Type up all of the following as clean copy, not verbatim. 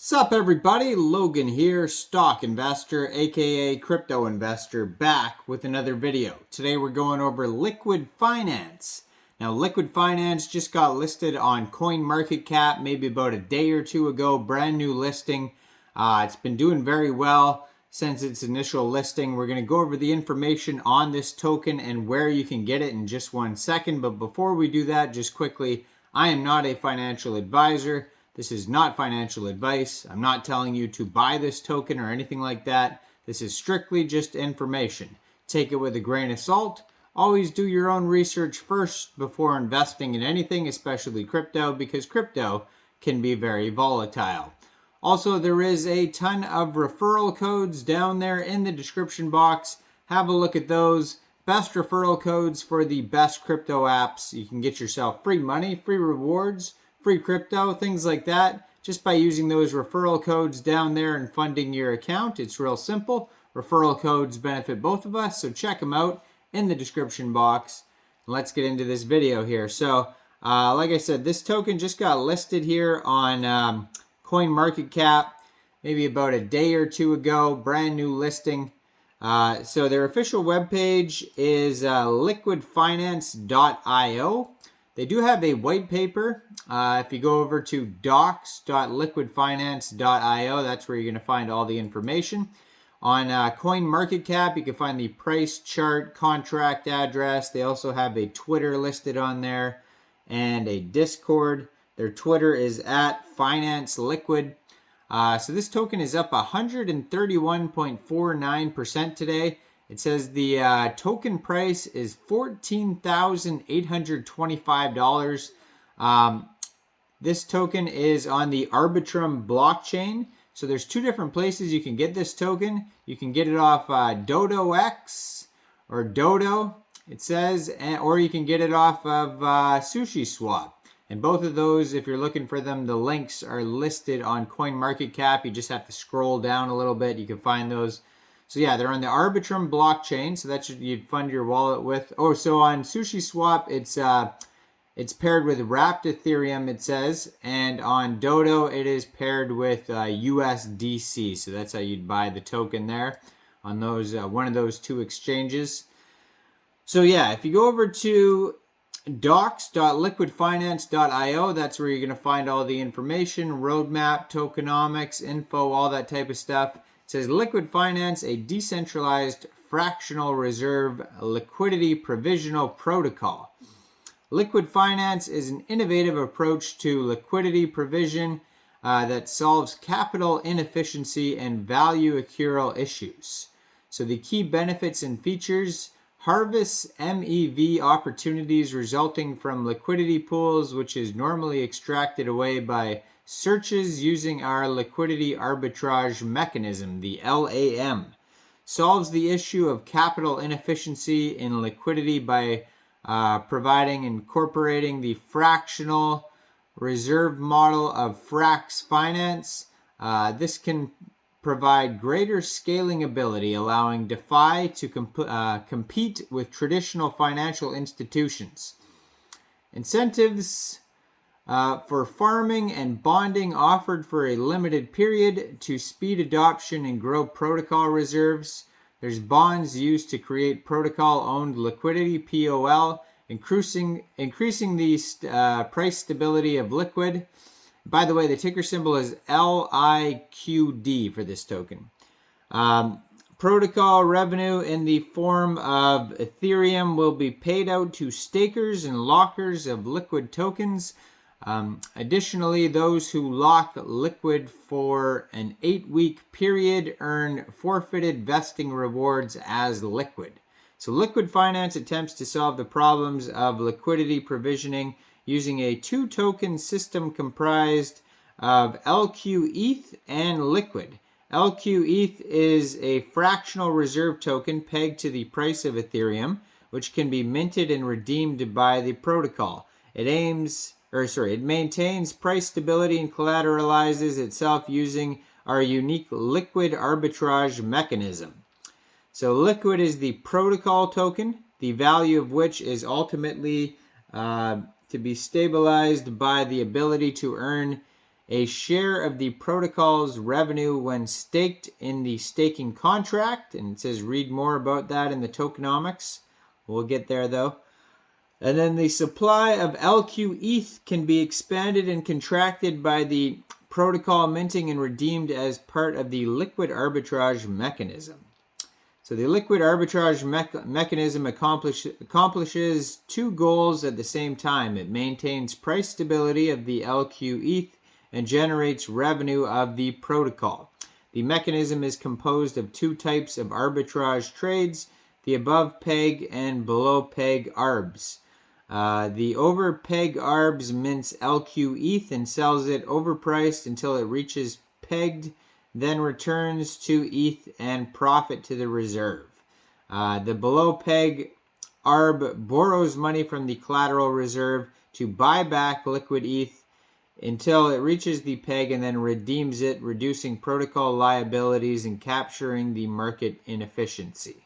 Sup everybody, Logan here, stock investor aka crypto investor, back with another video. Today we're going over Liqd Finance. Now Liqd Finance just got listed on CoinMarketCap maybe about a day or two ago, brand new listing. It's been doing very well since its initial listing. We're going to go over the information on this token and where you can get it in just 1 second. But before we do that, just quickly, I am not a financial advisor. This is not financial advice. I'm not telling you to buy this token or anything like that. This is strictly just information. Take it with a grain of salt. Always do your own research first before investing in anything, especially crypto, because crypto can be very volatile. Also, there is a ton of referral codes down there in the description box. Have a look at those. Best referral codes for the best crypto apps. You can get yourself free money, free rewards, free crypto, things like that, just by using those referral codes down there and funding your account. It's real simple. Referral codes benefit both of us, so check them out in the description box. Let's get into this video here. So, like I said, this token just got listed here on CoinMarketCap maybe about a day or two ago, brand new listing. So their official webpage is liqdfinance.io. They do have a white paper. If you go over to docs.liqdfinance.io, that's where you're going to find all the information. On CoinMarketCap, you can find the price chart, contract address. They also have a Twitter listed on there and a Discord. Their Twitter is @FinanceLiqd. So this token is up 131.49% today. It says the token price is $14,825. This token is on the Arbitrum blockchain. So there's two different places you can get this token. You can get it off Dodo X or Dodo, it says, or you can get it off of SushiSwap. And both of those, if you're looking for them, the links are listed on CoinMarketCap. You just have to scroll down a little bit. You can find those. So yeah, they're on the Arbitrum blockchain, so that's what you'd fund your wallet with. Oh, so on SushiSwap, it's paired with wrapped Ethereum, it says, and on Dodo, it is paired with USDC. So that's how you'd buy the token there on those one of those two exchanges. So yeah, if you go over to docs.liqdfinance.io, that's where you're going to find all the information, roadmap, tokenomics, info, all that type of stuff. It says Liqd Finance, a decentralized fractional reserve liquidity provisional protocol. Liqd Finance is an innovative approach to liquidity provision that solves capital inefficiency and value accrual issues. So the key benefits and features: harvest MEV opportunities resulting from liquidity pools, which is normally extracted away by searches using our liquidity arbitrage mechanism, the LAM. Solves the issue of capital inefficiency in liquidity by incorporating the fractional reserve model of Frax Finance. This can provide greater scaling ability, allowing DeFi to compete with traditional financial institutions. Incentives for farming and bonding offered for a limited period to speed adoption and grow protocol reserves. There's bonds used to create protocol-owned liquidity, POL, increasing the price stability of Liqd. By the way, the ticker symbol is LIQD for this token. Protocol revenue in the form of Ethereum will be paid out to stakers and lockers of Liqd tokens. Additionally, those who lock Liqd for an 8-week period earn forfeited vesting rewards as Liqd. So Liqd Finance attempts to solve the problems of liquidity provisioning using a two-token system comprised of Lqeth and Liqd. Lqeth is a fractional reserve token pegged to the price of Ethereum, which can be minted and redeemed by the protocol. It maintains price stability and collateralizes itself using our unique Liqd arbitrage mechanism. So Liqd is the protocol token, the value of which is ultimately to be stabilized by the ability to earn a share of the protocol's revenue when staked in the staking contract. And it says read more about that in the tokenomics. We'll get there though. And then the supply of Lqeth can be expanded and contracted by the protocol minting and redeemed as part of the liquid arbitrage mechanism. So the liquid arbitrage mechanism accomplishes two goals at the same time. It maintains price stability of the Lqeth and generates revenue of the protocol. The mechanism is composed of two types of arbitrage trades, the above peg and below peg arbs. The over peg arbs mints Lqeth and sells it overpriced until it reaches pegged, then returns to ETH and profit to the reserve. The below peg arb borrows money from the collateral reserve to buy back liquid ETH until it reaches the peg and then redeems it, reducing protocol liabilities and capturing the market inefficiency.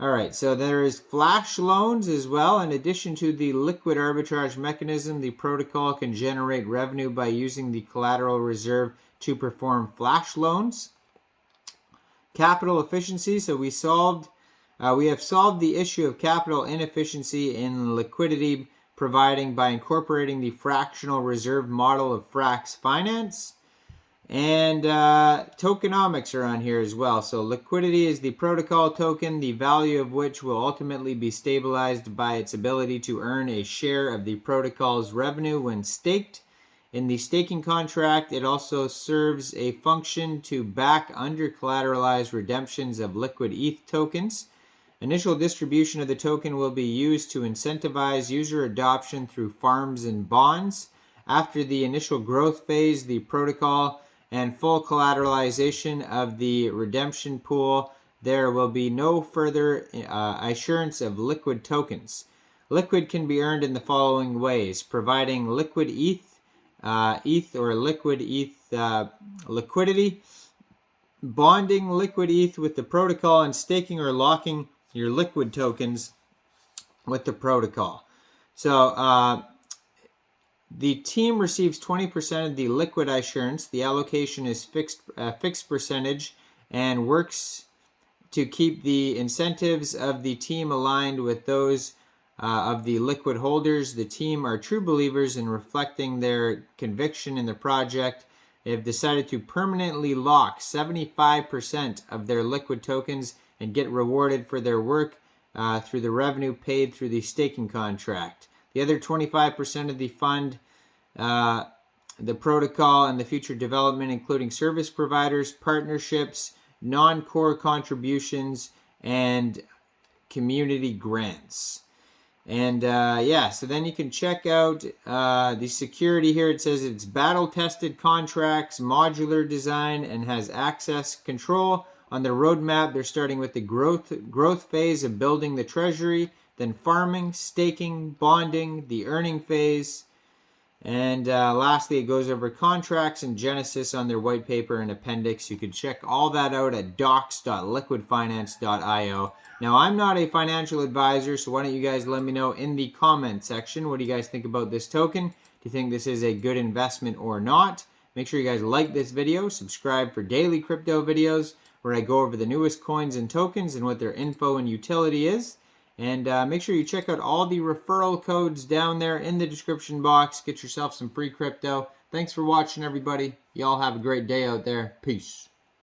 Alright, so there is flash loans as well. In addition to the liquid arbitrage mechanism, the protocol can generate revenue by using the collateral reserve to perform flash loans. Capital efficiency, so we have solved the issue of capital inefficiency in liquidity providing by incorporating the fractional reserve model of Frax Finance. And tokenomics are on here as well. So liquidity is the protocol token, the value of which will ultimately be stabilized by its ability to earn a share of the protocol's revenue when staked. In the staking contract, it also serves a function to back under-collateralized redemptions of liquid ETH tokens. Initial distribution of the token will be used to incentivize user adoption through farms and bonds. After the initial growth phase, the protocol and full collateralization of the redemption pool, there will be no further assurance of liquid tokens. Liquid can be earned in the following ways: providing liquid ETH, or liquid ETH liquidity, bonding liquid ETH with the protocol, and staking or locking your liquid tokens with the protocol. So the team receives 20% of the liquid assurance. The allocation is fixed percentage and works to keep the incentives of the team aligned with those of the liquid holders. The team are true believers in reflecting their conviction in the project. They have decided to permanently lock 75% of their liquid tokens and get rewarded for their work through the revenue paid through the staking contract. The other 25% of the fund, the protocol, and the future development, including service providers, partnerships, non-core contributions, and community grants. And so then you can check out the security here. It says it's battle-tested contracts, modular design, and has access control. On their roadmap, they're starting with the growth phase of building the treasury, then farming, staking, bonding, the earning phase, and lastly, it goes over contracts and Genesis on their white paper and appendix. You can check all that out at docs.liquidfinance.io. Now, I'm not a financial advisor, so why don't you guys let me know in the comment section, what do you guys think about this token? Do you think this is a good investment or not? Make sure you guys like this video, subscribe for daily crypto videos where I go over the newest coins and tokens and what their info and utility is. And make sure you check out all the referral codes down there in the description box. Get yourself some free crypto. Thanks for watching, everybody. Y'all have a great day out there. Peace.